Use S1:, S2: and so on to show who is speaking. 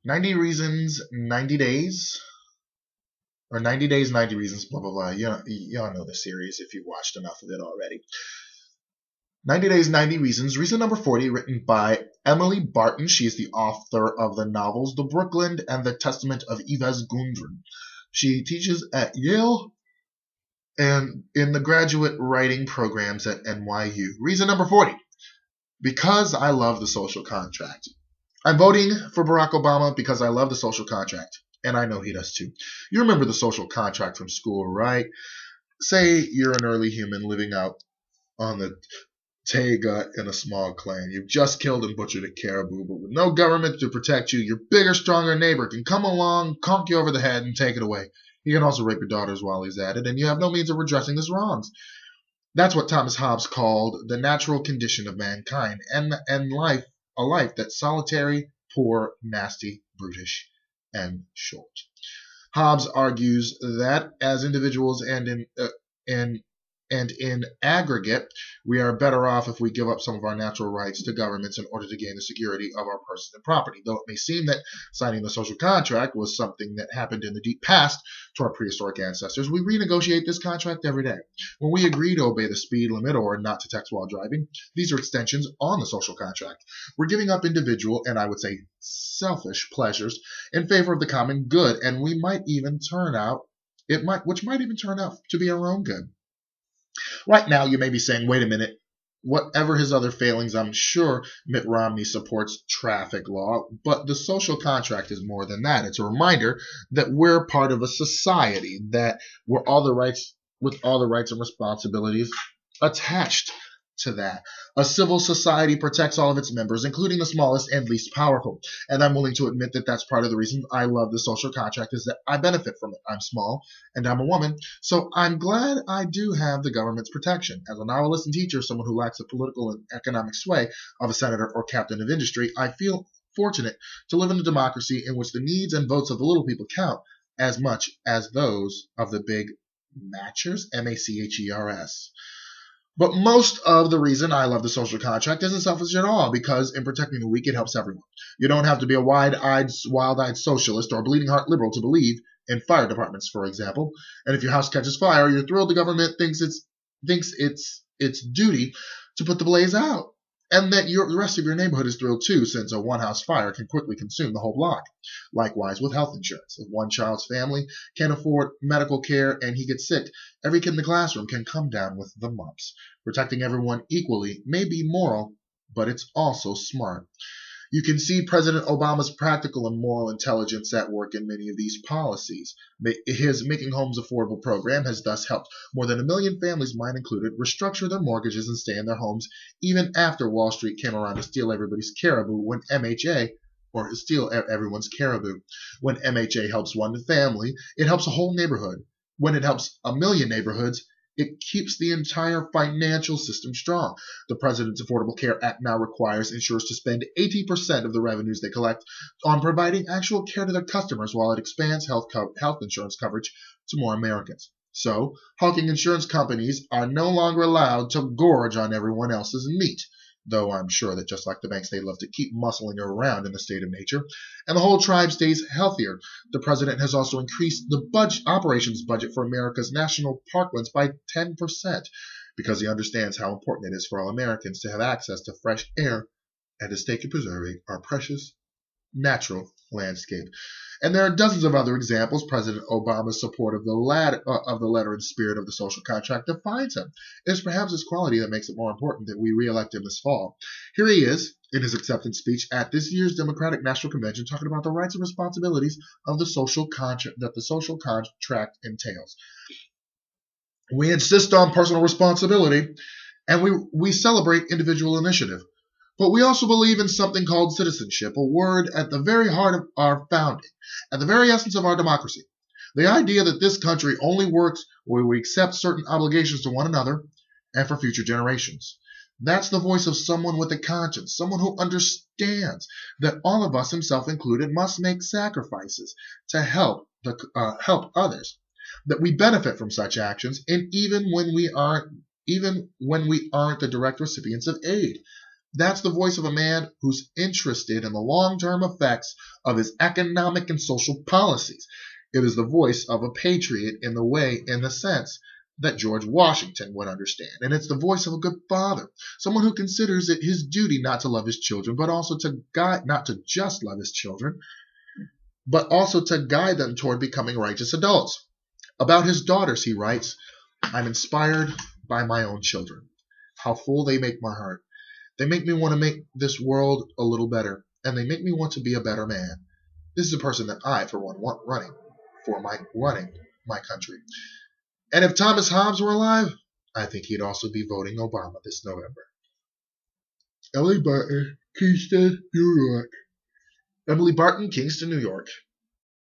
S1: 90 Reasons, 90 Days, or 90 Days, 90 Reasons, blah, blah, blah. Y'all know the series if you've watched enough of it already. 90 Days, 90 Reasons, reason number 40, written by Emily Barton. She is the author of the novels The Brooklyn and The Testament of Yves Gundren. She teaches at Yale and in the graduate writing programs at NYU. Reason number 40, because I love the social contract. I'm voting for Barack Obama because I love the social contract, and I know he does too. You remember the social contract from school, right? Say you're an early human living out on the taiga in a small clan. You've just killed and butchered a caribou, but with no government to protect you, your bigger, stronger neighbor can come along, conk you over the head, and take it away. He can also rape your daughters while he's at it, and you have no means of redressing his wrongs. That's what Thomas Hobbes called the natural condition of mankind, and life, a life that's solitary, poor, nasty, brutish, and short. Hobbes argues that as individuals and in aggregate, we are better off if we give up some of our natural rights to governments in order to gain the security of our persons and property. Though it may seem that signing the social contract was something that happened in the deep past to our prehistoric ancestors, we renegotiate this contract every day. When we agree to obey the speed limit or not to text while driving, these are extensions on the social contract. We're giving up individual, and I would say selfish, pleasures in favor of the common good, and which might even turn out to be our own good. Right now, you may be saying, wait a minute, whatever his other failings, I'm sure Mitt Romney supports traffic law, but the social contract is more than that. It's a reminder that we're part of a society, that we're all the rights, with all the rights and responsibilities attached to that. A civil society protects all of its members, including the smallest and least powerful. And I'm willing to admit that that's part of the reason I love the social contract, is that I benefit from it. I'm small and I'm a woman, so I'm glad I do have the government's protection. As a novelist and teacher, someone who lacks the political and economic sway of a senator or captain of industry, I feel fortunate to live in a democracy in which the needs and votes of the little people count as much as those of the big matchers, M-A-C-H-E-R-S. But most of the reason I love the social contract isn't selfish at all, because in protecting the weak, it helps everyone. You don't have to be a wild-eyed socialist or a bleeding-heart liberal to believe in fire departments, for example. And if your house catches fire, you're thrilled the government thinks it's its duty to put the blaze out, and that the rest of your neighborhood is thrilled too, since a one-house fire can quickly consume the whole block. Likewise with health insurance. If one child's family can't afford medical care and he gets sick, every kid in the classroom can come down with the mumps. Protecting everyone equally may be moral, but it's also smart. You can see President Obama's practical and moral intelligence at work in many of these policies. His Making Homes Affordable program has thus helped more than 1 million families, mine included, restructure their mortgages and stay in their homes even after Wall Street came around to steal everybody's caribou when MHA, or steal everyone's caribou. When MHA helps one family, it helps a whole neighborhood. When it helps 1 million neighborhoods, it keeps the entire financial system strong. The President's Affordable Care Act now requires insurers to spend 80% of the revenues they collect on providing actual care to their customers, while it expands health insurance coverage to more Americans. So, hawking insurance companies are no longer allowed to gorge on everyone else's meat, though I'm sure that just like the banks, they love to keep muscling around in the state of nature, and the whole tribe stays healthier. The president has also increased the operations budget for America's national parklands by 10%, because he understands how important it is for all Americans to have access to fresh air and to stay preserving our precious natural landscape. And there are dozens of other examples. President Obama's support of the letter and spirit of the social contract defines him. It is perhaps his quality that makes it more important that we re-elect him this fall. Here he is, in his acceptance speech at this year's Democratic National Convention, talking about the rights and responsibilities of the social contract that the social contract entails. We insist on personal responsibility, and we celebrate individual initiative. But we also believe in something called citizenship, a word at the very heart of our founding, at the very essence of our democracy. The idea that this country only works where we accept certain obligations to one another and for future generations. That's the voice of someone with a conscience, someone who understands that all of us, himself included, must make sacrifices to help others, that we benefit from such actions, and even when we aren't the direct recipients of aid. That's the voice of a man who's interested in the long-term effects of his economic and social policies. It is the voice of a patriot in the sense that George Washington would understand. And it's the voice of a good father, someone who considers it his duty not to love his children, but also to guide, not to just love his children, but also to guide them toward becoming righteous adults. About his daughters, he writes, I'm inspired by my own children. How full they make my heart. They make me want to make this world a little better, and they make me want to be a better man. This is a person that I, for one, want running my country. And if Thomas Hobbes were alive, I think he'd also be voting Obama this November. Emily Barton, Kingston, New York. Emily Barton, Kingston, New York.